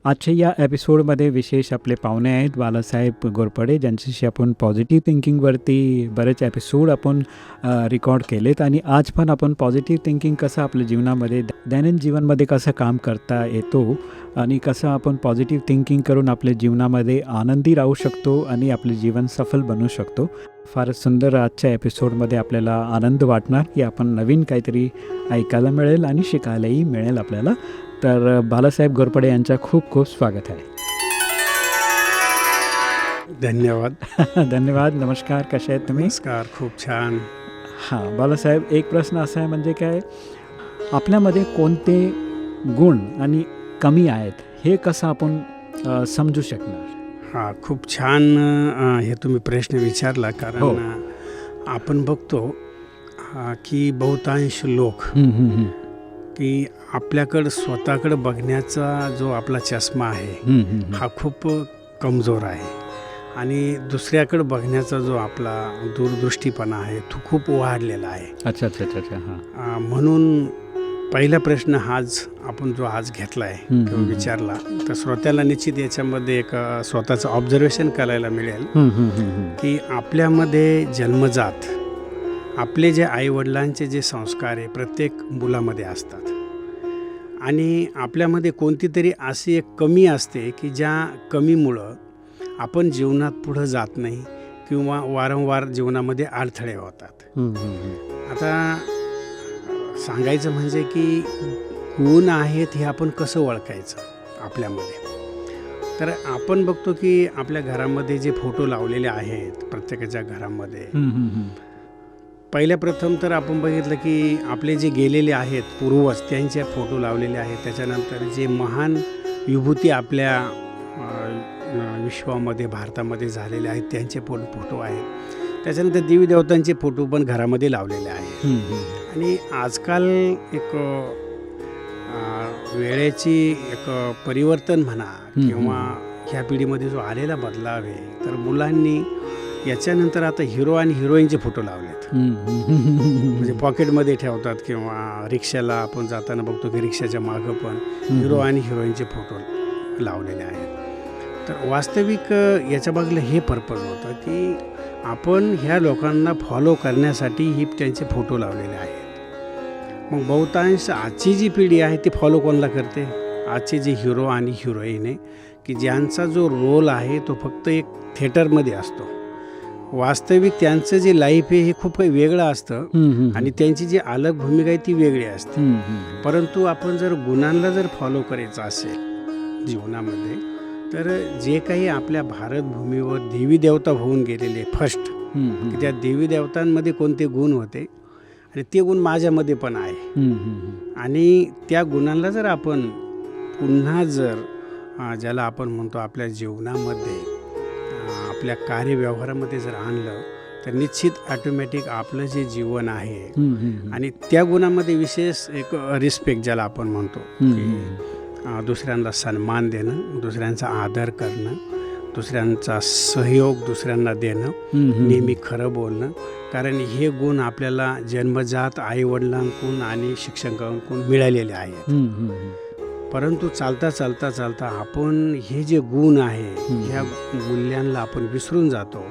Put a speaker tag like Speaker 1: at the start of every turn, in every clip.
Speaker 1: आजच्या या एपिसोडमध्ये विशेष आपले पाहुणे आहेत बालासाहेब घोरपडे, ज्यांच्याशी आपण पॉझिटिव्ह थिंकिंगवरती बरेच एपिसोड आपण रेकॉर्ड केलेत आणि आज पण आपण पॉझिटिव्ह थिंकिंग कसं आपल्या जीवनामध्ये दैनंदिन जीवनमध्ये कसं काम करता येतो आणि कसं आपण पॉझिटिव्ह थिंकिंग करून आपल्या जीवनामध्ये आनंदी राहू शकतो आणि आपले जीवन सफल बनवू शकतो. फारच सुंदर आजच्या एपिसोडमध्ये आपल्याला आनंद वाटणार की आपण नवीन काहीतरी ऐकायला मिळेल आणि शिकायलाही मिळेल आपल्याला. तर बालासाहेब घोरपडे यांचं खूप खूप स्वागत आहे.
Speaker 2: धन्यवाद.
Speaker 1: धन्यवाद. नमस्कार, कसे आहेत तुम्ही?
Speaker 2: नमस्कार, खूप छान.
Speaker 1: हां बालासाहेब, एक प्रश्न असा आहे म्हणजे काय, आपल्यामध्ये कोणते गुण आणि कमी आहेत हे कसं आपण समजू शकणार?
Speaker 2: हां, खूप छान हे तुम्ही प्रश्न विचारला. कारण आपण बघतो की बहुतांश लोक की आपल्याकडं स्वतःकडं बघण्याचा जो आपला चष्मा आहे हा खूप कमजोर आहे आणि दुसऱ्याकडं बघण्याचा जो आपला दूरदृष्टीपणा आहे तो खूप वाढलेला आहे.
Speaker 1: अच्छा अच्छा अच्छा. हां,
Speaker 2: म्हणून पहिला प्रश्न हाच आपण जो आज घेतला आहे किंवा विचारला, तर श्रोत्याला निश्चित याच्यामध्ये एक स्वतःचं ऑब्झर्वेशन करायला मिळेल की आपल्यामध्ये जन्मजात आपले जे आईवडिलांचे जे संस्कार आहे प्रत्येक मुलामध्ये असतात आणि आपल्यामध्ये कोणती तरी अशी एक कमी असते की ज्या कमीमुळं आपण जीवनात पुढं जात नाही किंवा वारंवार जीवनामध्ये अडथळे होतात. आता सांगायचं म्हणजे की गुण आहेत हे आपण कसं ओळखायचं आपल्यामध्ये, तर आपण बघतो की आपल्या घरामध्ये जे फोटो लावलेले आहेत प्रत्येकाच्या घरामध्ये, पहिल्या प्रथम तर आपण बघितलं की आपले जे गेलेले आहेत पूर्वज त्यांचे फोटो लावलेले आहेत. त्याच्यानंतर जे महान विभूती आपल्या विश्वामध्ये भारतामध्ये झालेले आहेत त्यांचे पण फोटो आहेत. त्याच्यानंतर देवी देवतांचे फोटो पण घरामध्ये लावलेले आहेत. आणि आजकाल एक वेळेची एक परिवर्तन म्हणा किंवा ह्या पिढीमध्ये जो आलेला बदलाव आहे, तर मुलांनी याच्यानंतर आता हिरो आणि हिरोईनचे फोटो लावलेत. म्हणजे पॉकेटमध्ये ठेवतात किंवा रिक्षाला आपण जाताना बघतो की रिक्षाच्या मागं पण हिरो आणि हिरोईनचे फोटो लावलेले आहेत. तर वास्तविक याच्या मागलं हे पर्पज होतं की आपण ह्या लोकांना फॉलो करण्यासाठी ही त्यांचे फोटो लावलेले आहेत. मग बहुतांश आजची जी पिढी आहे ती फॉलो कोणाला करते? आजचे जे हिरो आणि हिरोईन आहे की ज्यांचा जो रोल आहे तो फक्त एक थिएटरमध्ये असतो. वास्तविक त्यांचं जे लाईफ आहे हे खूप काही वेगळं असतं आणि त्यांची जी अलग भूमिका आहे ती वेगळी असते. परंतु आपण जर गुणांना जर फॉलो करायचं असेल जीवनामध्ये, तर जे काही आपल्या भारतभूमीवर देवी देवता होऊन गेलेले फर्स्ट, की त्या देवी देवतांमध्ये कोणते गुण होते आणि ते गुण माझ्यामध्ये पण आहे आणि त्या गुणांना जर आपण पुन्हा जर ज्याला आपण म्हणतो आपल्या जीवनामध्ये आपल्या कार्यव्यवहारामध्ये जर आणलं, तर निश्चित ऑटोमॅटिक आपलं जे जीवन आहे आणि त्या गुणामध्ये विशेष एक रिस्पेक्ट ज्याला आपण म्हणतो की दुसऱ्यांना सन्मान देणं, दुसऱ्यांचा आदर करणं, दुसऱ्यांचा सहयोग दुसऱ्यांना देणं, नेहमी खरं बोलणं, कारण हे गुण आपल्याला जन्मजात आईवडिलांकडून आणि शिक्षकांकडून मिळालेले आहेत. परंतु चालता चालता चालता आपण हे जे गुण आहे ह्या मूल्यांना आपण विसरून जातो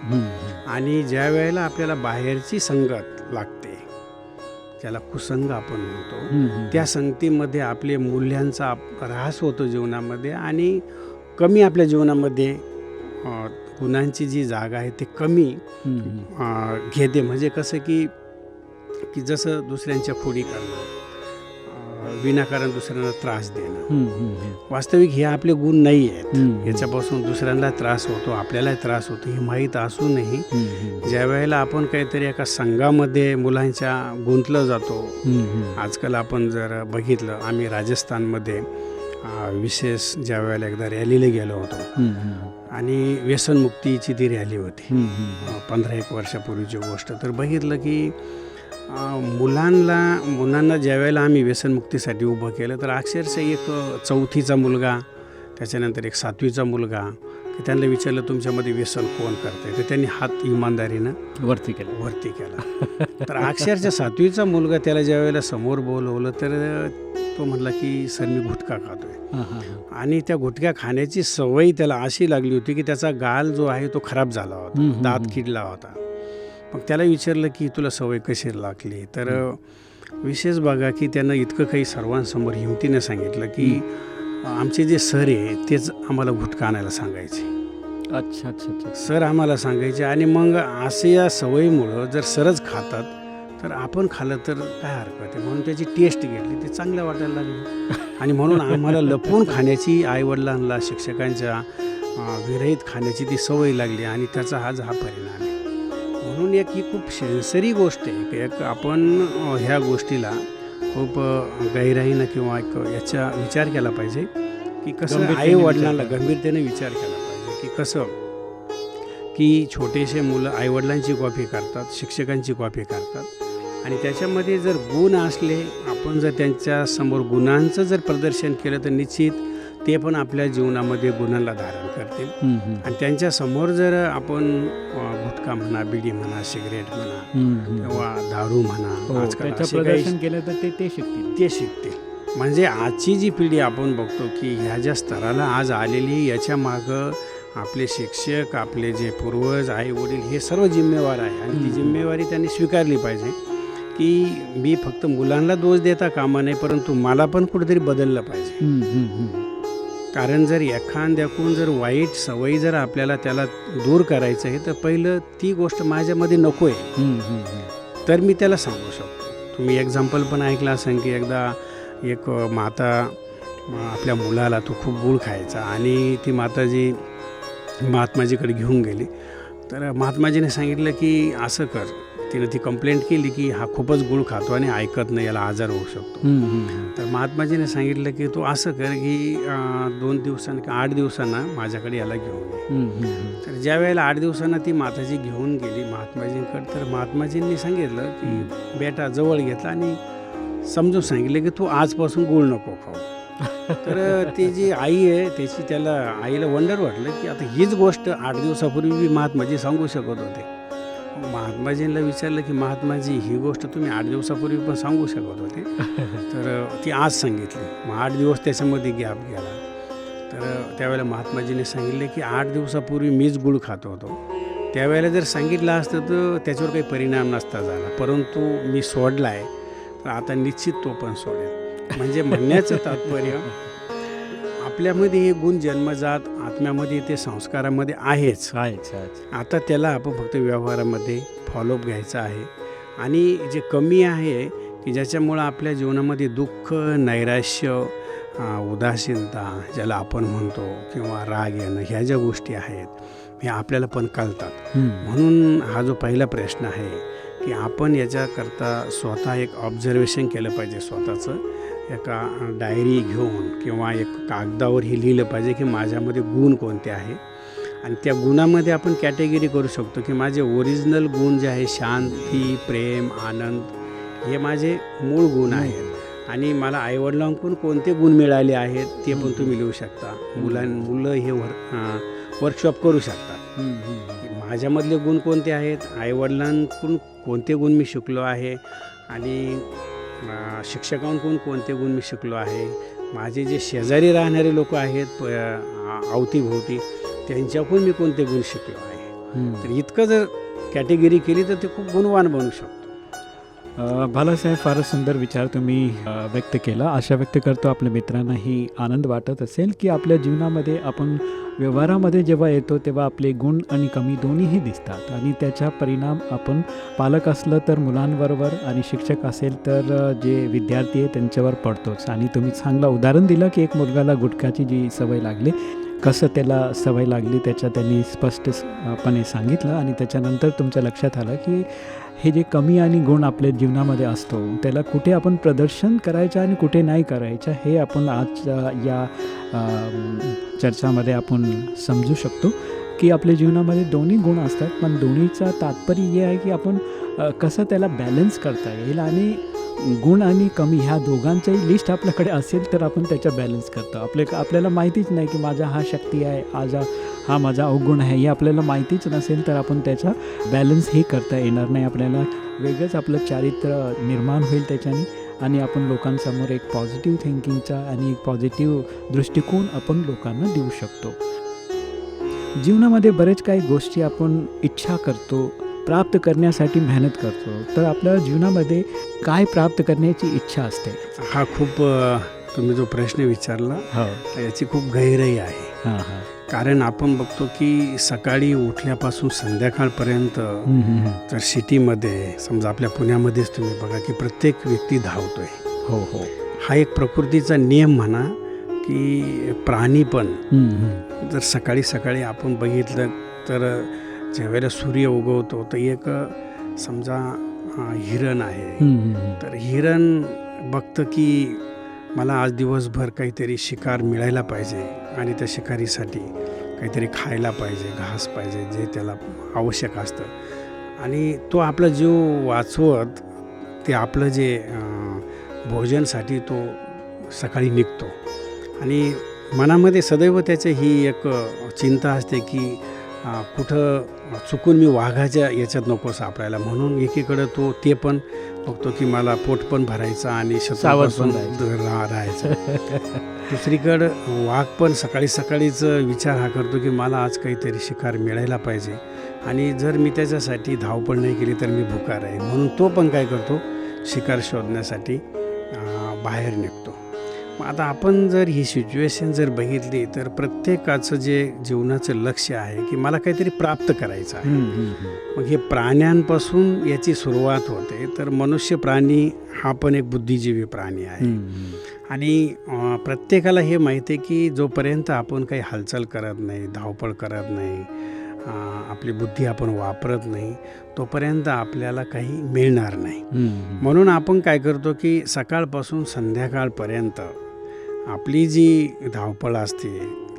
Speaker 2: आणि ज्या वेळेला आपल्याला बाहेरची संगत लागते, ज्याला कुसंग आपण म्हणतो, त्या संगतीमध्ये आपले मूल्यांचा ऱ्हास होतो जीवनामध्ये आणि कमी आपल्या जीवनामध्ये गुणांची जी जागा आहे ते कमी घेते. म्हणजे कसं की जसं दुसऱ्यांच्या खोडी करणं, विनाकारण दुसऱ्यांना त्रास देणं, वास्तविक हे आपले गुण नाही आहेत. याच्यापासून दुसऱ्यांना त्रास होतो, आपल्यालाही त्रास होतो हे माहीत असूनही ज्या वेळेला आपण काहीतरी एका संघामध्ये मुलांच्या गुंतलं जातो. आजकाल आपण जर बघितलं, आम्ही राजस्थानमध्ये विशेष ज्या वेळेला एकदा रॅलीला गेलो होतो आणि व्यसनमुक्तीची ती रॅली होती 15-1 वर्षापूर्वीची गोष्ट. तर बघितलं की मुलांना ज्या वेळेला आम्ही व्यसनमुक्तीसाठी उभं केलं, तर अक्षरशः एक 4थीचा मुलगा, त्याच्यानंतर एक 7वीचा मुलगा, की त्यांना विचारलं तुमच्यामध्ये व्यसन कोण करतंय, तर त्यांनी हात इमानदारीनं वरती केला. तर अक्षरशः 7वीचा मुलगा, त्याला ज्या वेळेला समोर बोलवलं तर तो म्हटला की सर मी गुटखा खातोय.
Speaker 1: हां, हां, हां.
Speaker 2: आणि त्या गुटखा खाण्याची सवय त्याला अशी लागली होती की त्याचा गाल जो आहे तो खराब झाला होता,
Speaker 1: हं, हं,
Speaker 2: दात
Speaker 1: हं.
Speaker 2: किडला होता. मग त्याला विचारलं की तुला सवय कशी लागली, तर विशेष बघा की त्यानं इतकं काही सर्वांसमोर हिमतीने सांगितलं की आमचे जे सर आहे तेच आम्हाला गुटखा आणायला सांगायचे.
Speaker 1: अच्छा, अच्छा, अच्छा.
Speaker 2: सर आम्हाला सांगायचे आणि मग असे या सवयीमुळं जर सरच खातात तर आपण खाल्लं तर काय हरकत आहे, म्हणून त्याची टेस्ट घेतली, ते चांगलं वाटायला लागलं. आणि म्हणून आम्हाला लपून खाण्याची, आईवडिलांना, शिक्षकांच्या विरहित खाण्याची ती सवय लागली आणि त्याचा हा परिणाम आहे. म्हणून ही खूप सेन्सरी गोष्ट आहे की एक आपण ह्या गोष्टीला खूप गहिराईनं किंवा एक याचा विचार केला पाहिजे की कसं
Speaker 1: गंभीरतेने
Speaker 2: आईवडिलांना
Speaker 1: विचार
Speaker 2: गंभीरतेने विचार केला पाहिजे की कसं की छोटेसे मुलं आईवडिलांची कॉपी करतात, शिक्षकांची कॉपी करतात आणि त्याच्यामध्ये जर गुण असले, आपण जर त्यांच्यासमोर गुणांचं जर प्रदर्शन केलं तर निश्चित ते पण आपल्या जीवनामध्ये गुणांना धारण करतील.
Speaker 1: हं, हं.
Speaker 2: आणि त्यांच्यासमोर जर आपण गुटखा म्हणा, बिडी म्हणा, सिगरेट म्हणा
Speaker 1: हं, हं.
Speaker 2: किंवा दारू म्हणा,
Speaker 1: हो,
Speaker 2: आजकाल
Speaker 1: त्याचं
Speaker 2: असे काही
Speaker 1: प्रदर्शन केलं तर ते शिकतील.
Speaker 2: ते शिकतील. म्हणजे आजची जी पिढी आपण बघतो की ह्या ज्या स्तराला आज आलेली, याच्या मागं आपले शिक्षक, आपले जे पूर्वज, आई वडील हे सर्व जिम्मेवार आहे आणि ती जिम्मेवारी त्यांनी स्वीकारली पाहिजे की मी फक्त मुलांना दोष देता कामा नये, परंतु मला पण कुठेतरी बदललं पाहिजे.
Speaker 1: हं, हं, हं.
Speaker 2: कारण जर एखाद्याकडून जर वाईट सवयी जर आपल्याला त्याला दूर करायचं आहे तर पहिलं ती गोष्ट माझ्यामध्ये नको आहे
Speaker 1: हं, हं, हं.
Speaker 2: तर मी त्याला सांगू शकतो. तुम्ही एक्झाम्पल पण ऐकलं असेल की एकदा एक माता आपल्या मुलाला तो खूप गूळ खायचा आणि ती माताजी महात्माजीकडे घेऊन गेली. तर महात्माजीने सांगितलं की असं कर. तिने ती कंप्लेंट केली की हा खूपच गूळ खातो आणि ऐकत नाही, याला आजार होऊ शकतो.
Speaker 1: हं, हं, हं.
Speaker 2: तर महात्माजीने सांगितलं की तू असं कर की 2 दिवसांना किंवा 8 दिवसांना माझ्याकडे याला घेऊन ये.
Speaker 1: हं, हं, हं.
Speaker 2: तर ज्या वेळेला 8 दिवसांना ती माताजी घेऊन गेली महात्माजींकडे, तर महात्माजींनी सांगितलं की बेटा जवळ घेतला आणि समजून सांगितलं की तू आजपासून गूळ नको खाऊ. तर ती जी आई आहे त्याला आईला वंडर वाटलं की आता हीच गोष्ट 8 दिवसापूर्वी मी महात्माजी सांगू शकत होते. महात्माजींना विचारलं की महात्माजी ही गोष्ट तुम्ही 8 दिवसापूर्वी पण सांगू शकत होते, तर ती आज सांगितली. मग 8 दिवस त्याच्यामध्ये गॅप गेला. तर त्यावेळेला महात्माजीने सांगितले की 8 दिवसापूर्वी मीच गूळ खात होतो, त्यावेळेला जर सांगितलं असतं तर त्याच्यावर काही परिणाम नसता झाला, परंतु मी सोडला आहे तर आता निश्चित तो पण सोडेल. म्हणजे म्हणण्याचं तात्पर्य आपल्यामध्ये हे गुण जन्मजात आत्म्यामध्ये, ते संस्कारामध्ये आहेच. आता त्याला आपण फक्त व्यवहारामध्ये फॉलोअप घ्यायचा आहे. आणि जे कमी आहे की ज्याच्यामुळं आपल्या जीवनामध्ये दुःख, नैराश्य, उदासीनता ज्याला आपण म्हणतो किंवा राग येणं, ह्या ज्या गोष्टी आहेत हे आपल्याला पण कळतात. म्हणून हा जो पहिला प्रश्न आहे की आपण याच्याकरता स्वतः एक ऑब्झर्वेशन केलं पाहिजे. स्वतःचं एका डायरी घेऊन किंवा एक कागदावर हे लिहिलं पाहिजे की माझ्यामध्ये गुण कोणते आहे. आणि त्या गुणामध्ये आपण कॅटेगरी करू शकतो की माझे ओरिजिनल गुण जे आहे शांती, प्रेम, आनंद, हे माझे मूळ गुण आहेत. आणि मला आईवडिलांकडून कोणते गुण मिळाले आहेत ते पण तुम्ही लिहू शकता. मुलं हे वर्कशॉप करू शकतात. माझ्यामधले गुण कोणते आहेत, आईवडिलांकडून कोणते गुण मी शिकलो आहे आणि शिक्षकांकडून कोणते गुण मी शिकलो आहे, माझे जे शेजारी राहणारे लोक आहेत अवतीभोवती त्यांच्याकडून मी कोणते गुण शिकलो आहे. तर इतकं जर कॅटेगरी केली तर ते खूप गुणवान बनू शकतो.
Speaker 1: बालासाहेब, फारच सुंदर विचार तुम्ही व्यक्त केला. आशा व्यक्त करतो आपल्या मित्रांनाही आनंद वाटत असेल की आपल्या जीवनामध्ये आपण व्यवहारामध्ये जेव्हा येतो तेव्हा आपले गुण आणि कमी दोन्हीही दिसतात आणि त्याचा परिणाम आपण पालक असलं तर मुलांबरोबर आणि शिक्षक असेल तर जे विद्यार्थी आहे त्यांच्यावर पडतोच. आणि तुम्ही चांगलं उदाहरण दिलं की एक मुलगाला गुटख्याची जी सवय लागली, कसं त्याला सवय लागली त्याच्या त्यांनी स्पष्टपणे सांगितलं आणि त्याच्यानंतर तुमच्या लक्षात आलं की हे जे कमी आणि गुण आपल्या जीवनामध्ये असतो त्याला कुठे आपण प्रदर्शन करायचं आणि कुठे नाही करायचं हे आपण आज या चर्चामध्ये आपण समजू शकतो की आपल्या जीवनामध्ये दोन्ही गुण असतात, पण दोन्हीचा तात्पर्य हे आहे की आपण कसं त्याला बॅलन्स करता येईल. आणि गुण आणि कमी ह्या दोघांचाही लिस्ट आपल्याकडे असेल तर आपण त्याच्या बॅलन्स करतो. आपल्याला माहितीच नाही की माझा हा शक्ती आहे, हा माझा अवगुण आहे, हे आपल्याला माहितीच नसेल तर आपण त्याचा बॅलन्स हे करता येणार नाही. आपल्याला वेगळंच आपलं चारित्र्य निर्माण होईल त्याच्याने आणि आपण लोकांसमोर एक पॉझिटिव्ह थिंकिंगचा आणि एक पॉझिटिव्ह दृष्टिकोन आपण लोकांना देऊ शकतो. जीवनामध्ये बरेच काही गोष्टी आपण इच्छा करतो, प्राप्त करण्यासाठी मेहनत करतो. तर आपल्या जीवनामध्ये काय प्राप्त करण्याची इच्छा असते?
Speaker 2: हा खूप तुम्ही जो प्रश्न विचारला
Speaker 1: हो.
Speaker 2: याची खूप गहिराई आहे.
Speaker 1: हां हां.
Speaker 2: कारण आपण बघतो की सकाळी उठल्यापासून संध्याकाळपर्यंत जर सिटीमध्ये समजा आपल्या पुण्यामध्येच तुम्ही बघा की प्रत्येक व्यक्ती धावतोय.
Speaker 1: हो हो.
Speaker 2: हा एक प्रकृतीचा नियम म्हणा की प्राणी पण जर सकाळी सकाळी आपण बघितलं तर ज्यावेळेला सूर्य उगवतो तर एक समजा हिरण आहे, तर हिरण बघतं की मला आज दिवसभर काहीतरी शिकार मिळायला पाहिजे आणि त्या शिकारीसाठी काहीतरी खायला पाहिजे, घास पाहिजे, जे त्याला आवश्यक असतं आणि तो आपला जीव वाचवत ते आपलं जे भोजनासाठी तो सकाळी निघतो आणि मनामध्ये सदैव त्याची ही एक चिंता असते की कुठं चुकून मी वाघाच्या याच्यात नको सापडायला, म्हणून एकीकडं तो ते पण बघतो की मला पोट पण भरायचं आणि शत्रूपासून राहायचं. दुसरीकडं वाघ पण सकाळी सकाळीच विचार हा करतो की मला आज काहीतरी शिकार मिळायला पाहिजे आणि जर मी त्याच्यासाठी धावपळ नाही केली तर मी भुका राहील, म्हणून तो पण काय करतो, शिकार शोधण्यासाठी बाहेर निघतो. मग आता आपण जर ही सिच्युएशन जर बघितली तर प्रत्येकाचं जे जीवनाचं लक्ष आहे की मला काहीतरी प्राप्त करायचं आहे. मग हे प्राण्यांपासून याची सुरुवात होते. तर मनुष्य प्राणी हा पण एक बुद्धिजीवी प्राणी आहे आणि प्रत्येकाला हे माहिती आहे की जोपर्यंत आपण काही हालचाल करत नाही, धावपळ करत नाही, आपली बुद्धी आपण वापरत नाही, तोपर्यंत आपल्याला काही मिळणार नाही. म्हणून आपण काय करतो की सकाळपासून संध्याकाळपर्यंत आपली जी धावपळ असते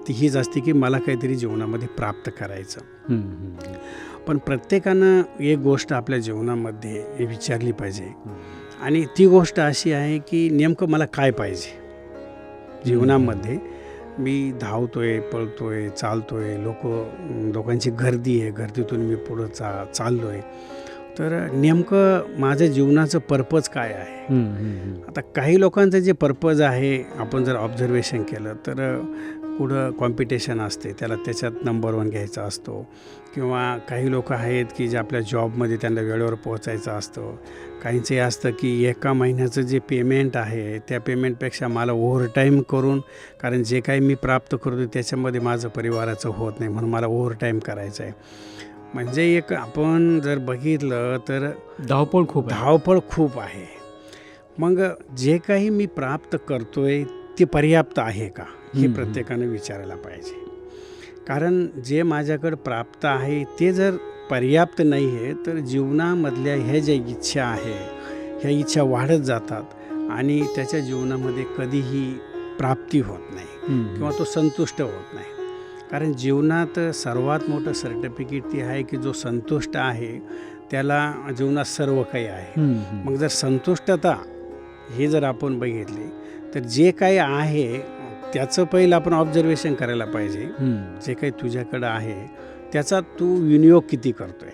Speaker 2: ती हीच असते की मला काहीतरी जीवनामध्ये प्राप्त करायचं. पण प्रत्येकानं एक गोष्ट आपल्या जीवनामध्ये विचारली पाहिजे आणि ती गोष्ट अशी आहे की नेमकं मला काय पाहिजे जीवनामध्ये. मी धावतोय, पळतोय, चालतोय, लोकांची गर्दी आहे, गर्दीतून मी पुढं चाललो आहे, तर नेमकं माझ्या जीवनाचं पर्पज काय आहे. आता काही लोकांचं जे पर्पज आहे आपण जर ऑब्झर्वेशन केलं तर पुढं कॉम्पिटिशन असते, त्याला त्याच्यात नंबर 1 घ्यायचा असतो, किंवा काही लोक आहेत की जे आपल्या जॉबमध्ये त्यांना वेळेवर पोहोचायचं असतं. काहींचं हे असतं की एका महिन्याचं जे पेमेंट आहे त्या पेमेंटपेक्षा मला ओव्हरटाईम करून, कारण जे काही मी प्राप्त करतो त्याच्यामध्ये माझं परिवाराचं होत नाही म्हणून मला ओव्हरटाईम करायचं आहे. म्हणजे एक आपण जर बघितलं तर धावपळ खूप आहे. मग जे काही मी प्राप्त करतोय ते पर्याप्त आहे का हे प्रत्येकानं विचारायला पाहिजे. कारण जे माझ्याकडं प्राप्त आहे ते जर पर्याप्त नाही आहे तर जीवनामधल्या ह्या ज्या इच्छा आहे ह्या इच्छा वाढत जातात आणि त्याच्या जीवनामध्ये कधीही प्राप्ती होत नाही किंवा तो संतुष्ट होत नाही. कारण जीवनात सर्वात मोठं सर्टिफिकेट ते आहे की जो संतुष्ट आहे त्याला जीवनात सर्व काही आहे. मग जर संतुष्टता हे जर आपण बघितले तर जे काही आहे त्याचं पहिलं आपण ऑब्झर्वेशन करायला पाहिजे. जे काही तुझ्याकडं आहे त्याचा तू विनियोग किती करतोय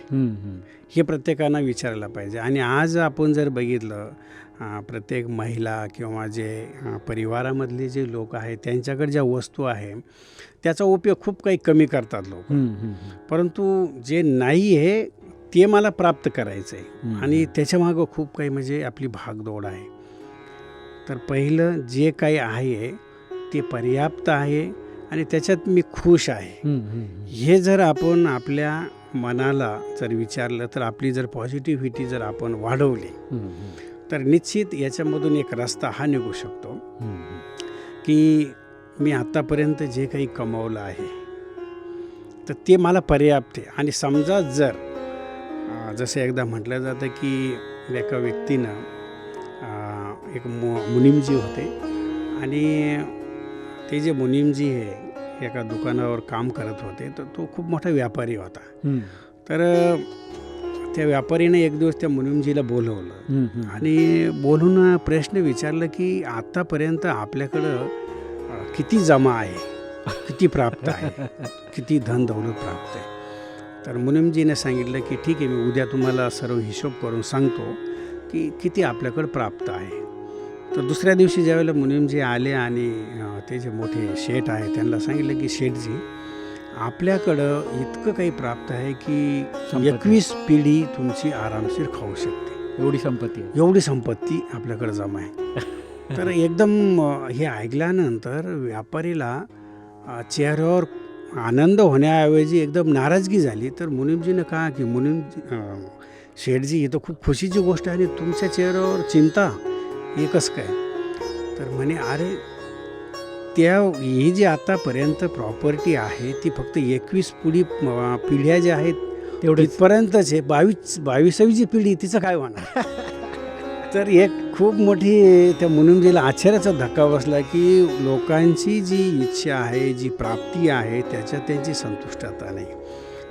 Speaker 2: हे प्रत्येकानं विचारायला पाहिजे. आणि आज आपण जर बघितलं प्रत्येक महिला किंवा जे परिवारामधले जे लोक आहेत त्यांच्याकडे ज्या वस्तू आहे त्याचा उपयोग खूप काही कमी करतात लोक. परंतु जे नाही आहे ते मला प्राप्त करायचं आहे आणि त्याच्यामागं खूप काही म्हणजे आपली भागदौड आहे. तर पहिलं जे काही आहे ते पर्याप्त आहे आणि त्याच्यात मी खुश आहे हे जर आपण आपल्या मनाला जर विचारलं तर आपली जर पॉझिटिव्हिटी जर आपण वाढवली तर निश्चित याच्यामधून एक रस्ता हा निघू शकतो की मी आत्तापर्यंत जे काही कमावलं आहे तर ते मला पर्याप्त आहे. आणि समजा जर जसं एकदा म्हटलं जातं की एका व्यक्तीनं एक मुनीमजी होते आणि ते जे मुनीमजी हे एका दुकानावर काम करत होते तर तो खूप मोठा व्यापारी होता. तर त्या व्यापारीनं एक दिवस त्या मुनीमजीला बोलवलं आणि बोलून प्रश्न विचारलं की आत्तापर्यंत आपल्याकडं किती जमा आहे, किती प्राप्त आहे, किती धन दौलत प्राप्त आहे. तर मुनीमजीने सांगितलं की ठीक आहे, मी उद्या तुम्हाला सर्व हिशोब करून सांगतो की किती आपल्याकडं प्राप्त आहे. तर दुसऱ्या दिवशी ज्यावेळेला मुनीमजी आले आणि ते जे मोठे शेठ आहे त्यांना सांगितलं की शेठजी, आपल्याकडं इतकं काही प्राप्त आहे की
Speaker 1: संपत्ती.
Speaker 2: 21 पिढी तुमची आरामशीर खाऊ शकते,
Speaker 1: एवढी संपत्ती आहे.
Speaker 2: एवढी संपत्ती आपल्याकडे जमा आहे. तर एकदम हे ऐकल्यानंतर व्यापारीला चेहऱ्यावर आनंद होण्याऐवजी एकदम नाराजगी झाली. तर मुनीमजीनं कहा की शेठजी, ही तर खूप खुशीची गोष्ट आहे आणि तुमच्या चेहऱ्यावर चिंता, हे कसं काय? तर म्हणे, अरे ही जी आतापर्यंत प्रॉपर्टी आहे ती फक्त 21 पिढ्या ज्या आहेत
Speaker 1: तेवढेच.
Speaker 2: तिथपर्यंतच आहे. 22वी पिढी तिचं काय होणार? तर एक खूप मोठी त्या मुनीमजीला आश्चर्याचा धक्का बसला की लोकांची जी इच्छा आहे, जी प्राप्ती आहे, त्याच्यात त्यांची संतुष्टता नाही.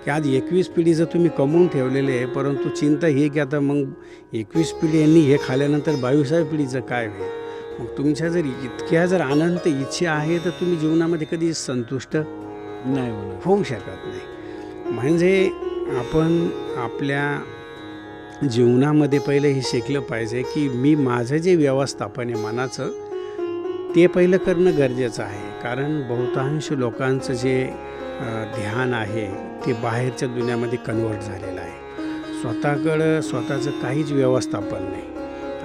Speaker 2: की आज 21 पिढी जर तुम्ही कमवून ठेवलेले आहे, परंतु चिंता ही की आता मग 21 पिढी यांनी हे खाल्यानंतर 22व्या पिढीचं काय होईल? मग तुमच्या जर इतक्या जर अनंत इच्छा आहे तर तुम्ही जीवनामध्ये कधी संतुष्ट
Speaker 1: नाही होणार.
Speaker 2: होऊ शकत नाही. म्हणजे आपण आपल्या जीवनामध्ये पहिलं हे शिकलं पाहिजे की मी माझं जे व्यवस्थापन आहे मनाचं, ते पहिलं करणं गरजेचं आहे. कारण बहुतांश लोकांचं जे ध्यान आहे ते बाहेरच्या दुनियामध्ये कन्वर्ट झालेलं आहे. स्वतःचं काहीच व्यवस्थापन नाही.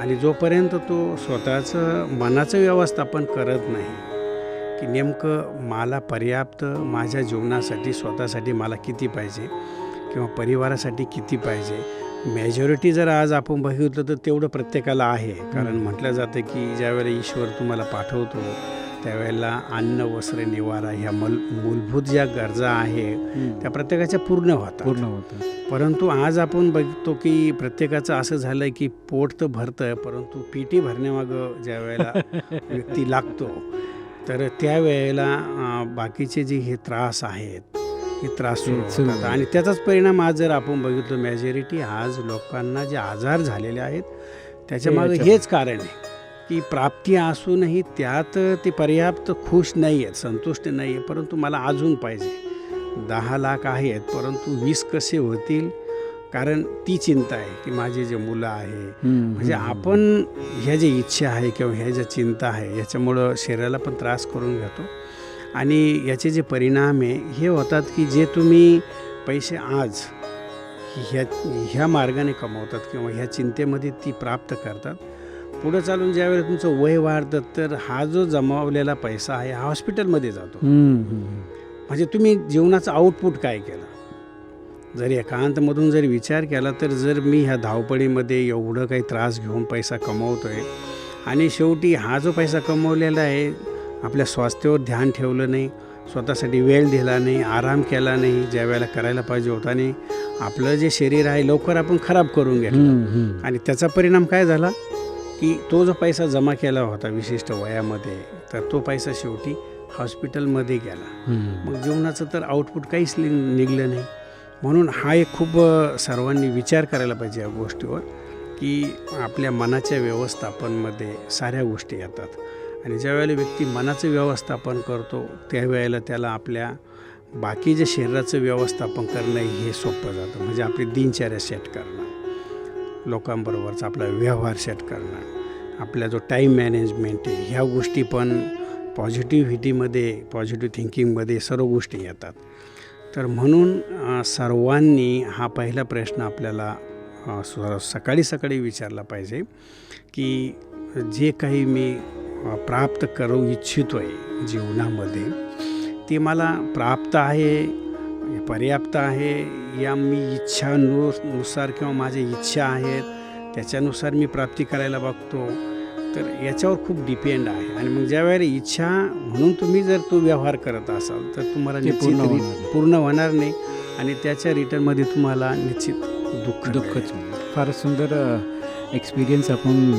Speaker 2: आणि जोपर्यंत तो स्वतःचं मनाचं व्यवस्थापन करत नाही की नेमकं मला पर्याप्त माझ्या जीवनासाठी स्वतःसाठी मला किती पाहिजे किंवा परिवारासाठी किती पाहिजे, मेजॉरिटी जर आज आपण बघितलं तर तेवढं प्रत्येकाला आहे. कारण म्हटलं जातं की ज्यावेळेला ईश्वर तुम्हाला पाठवतो त्यावेळेला अन्न, वस्त्र, निवारा ह्या मूलभूत ज्या गरजा आहे त्या प्रत्येकाच्या पूर्ण होतात. परंतु आज आपण बघतो की प्रत्येकाचं असं झालं आहे की पोट तर भरतं, परंतु पेटी भरण्यामागं ज्या वेळेला व्यक्ती लागतो तर त्यावेळेला बाकीचे जे हे त्रास आहेत हे त्रास सुरू होतात. आणि त्याचाच परिणाम आज जर आपण बघितलं, मेजॉरिटी आज लोकांना जे आजार झालेले आहेत त्याच्यामागं हेच कारण आहे की प्राप्ती असूनही त्यात ते पर्याप्त खुश नाही आहेत, संतुष्ट नाही आहे. परंतु मला अजून पाहिजे. 10 लाख आहेत परंतु 20 कसे होतील, कारण ती चिंता आहे की माझे जे मुलं आहे. म्हणजे आपण ह्या ज्या इच्छा आहे किंवा ह्या ज्या चिंता आहे याच्यामुळं शरीराला पण त्रास करून घेतो. आणि याचे जे परिणाम आहे हे होतात की जे तुम्ही पैसे आज ह्या मार्गाने कमवतात किंवा ह्या चिंतेमध्ये ती प्राप्त करतात, पुढं चालून ज्यावेळेला तुमचं वय वाढतं तर हा जो जमावलेला पैसा आहे हा हॉस्पिटलमध्ये जातो. म्हणजे तुम्ही जीवनाचं आउटपुट काय केलं? जर एकांतमधून जर विचार केला तर जर मी ह्या धावपळीमध्ये एवढं काही त्रास घेऊन पैसा कमवतो आहे आणि शेवटी हा जो पैसा कमवलेला आहे आपल्या स्वास्थ्यावर ध्यान ठेवलं नाही, स्वतःसाठी वेळ दिला नाही, आराम केला नाही ज्या वेळेला करायला पाहिजे होता, आणि आपलं जे शरीर आहे लवकर आपण खराब करून घेतलं. आणि त्याचा परिणाम काय झाला की तो जो पैसा जमा केला होता विशिष्ट वयामध्ये तर तो पैसा शेवटी हॉस्पिटलमध्ये गेला. मग जीवनाचं तर आउटपुट काहीच निघलं नाही. म्हणून हा एक खूप सर्वांनी विचार करायला पाहिजे या गोष्टीवर की आपल्या मनाच्या व्यवस्थापनमध्ये साऱ्या गोष्टी येतात. आणि ज्यावेळेला व्यक्ती मनाचं व्यवस्थापन करतो त्यावेळेला त्याला आपल्या बाकी जे शरीराचं व्यवस्थापन करणं हे सोपं जातं. म्हणजे आपली दिनचर्या सेट करणं, लोकांबरोबरचा आपला व्यवहार सेट करणं, आपला जो टाईम मॅनेजमेंट आहे ह्या गोष्टी पण पॉझिटिव्हिटीमध्ये, पॉझिटिव्ह थिंकिंगमध्ये सर्व गोष्टी येतात. तर म्हणून सर्वांनी हा पहिला प्रश्न आपल्याला सकाळी विचारला पाहिजे की जे काही मी प्राप्त करू इच्छितो आहे जीवनामध्ये ते मला प्राप्त आहे, पर्याप्त आहे, या मी इच्छानुसार किंवा माझ्या इच्छा आहेत त्याच्यानुसार मी प्राप्ती करायला बघतो. तर याच्यावर खूप डिपेंड आहे. आणि मग ज्या वेळेला इच्छा म्हणून तुम्ही जर तो व्यवहार करत असाल तर तुम्हाला निश्चित पूर्ण होणार नाही आणि त्याच्या रिटर्नमध्ये तुम्हाला निश्चित दुःखच.
Speaker 1: फारच सुंदर एक्सपिरियन्स आपण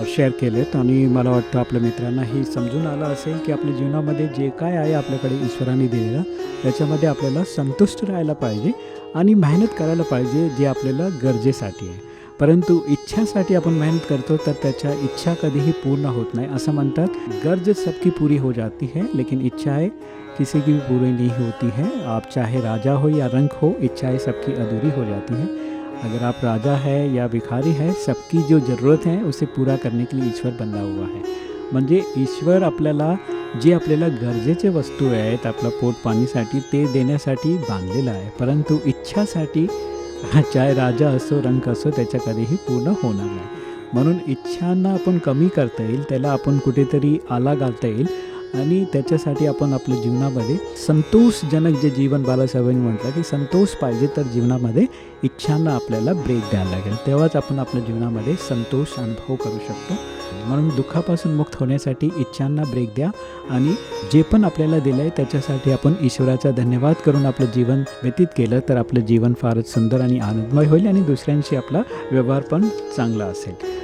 Speaker 1: शेअर केलेत आणि मला वाटतं आपल्या मित्रांनाही समजून आलं असेल की आपल्या जीवनामध्ये जे काय आहे आपल्याकडे ईश्वराने दिलेलं त्याच्यामध्ये आपल्याला संतुष्ट राहायला पाहिजे आणि मेहनत करायला पाहिजे जे आपल्याला गरजेसाठी आहे. परंतु इच्छासाठी आपण मेहनत करतो तर त्याच्या इच्छा कधीही पूर्ण होत नाही. असं म्हणतात, गर्ज सबकी पूरी हो जाती है लेकिन इच्छाएं किसी की भी पूरी नहीं होती है. आप चाहे राजा हो या रंक हो, इच्छाएं सबकी अधूरी हो जाती हैं. अगर आप राजा है या भिखारी है, सबकी जो ज़रूरत है उसे पूरा करने के लिए ईश्वर बंधा हुआ है. म्हणजे ईश्वर आपल्याला जे आपल्याला गरजेचे वस्तू आहेत आपला पोट पाणीसाठी ते देण्यासाठी बांधलेलं आहे, परंतु इच्छासाठी चाहे राजा असो रंक असो त्याच्या कधीही पूर्ण होणार नाही. म्हणून इच्छांना आपण कमी करता येईल, त्याला आपण कुठेतरी आला घालता येईल आणि त्याच्यासाठी आपण आपल्या जीवनामध्ये संतोषजनक जे जीवन बालासाहेबांनी म्हटलं की संतोष पाहिजे तर जीवनामध्ये इच्छांना आपल्याला ब्रेक द्यायला लागेल, तेव्हाच आपण आपल्या जीवनामध्ये संतोष अनुभव करू शकतो. म्हणून दुःखापासून मुक्त होण्यासाठी इच्छांना ब्रेक द्या आणि जे पण आपल्याला दिलं आहे त्याच्यासाठी आपण ईश्वराचा धन्यवाद करून आपलं जीवन व्यतीत केलं तर आपलं जीवन फारच सुंदर आणि आनंदमय होईल आणि दुसऱ्यांशी आपला व्यवहार पण चांगला असेल.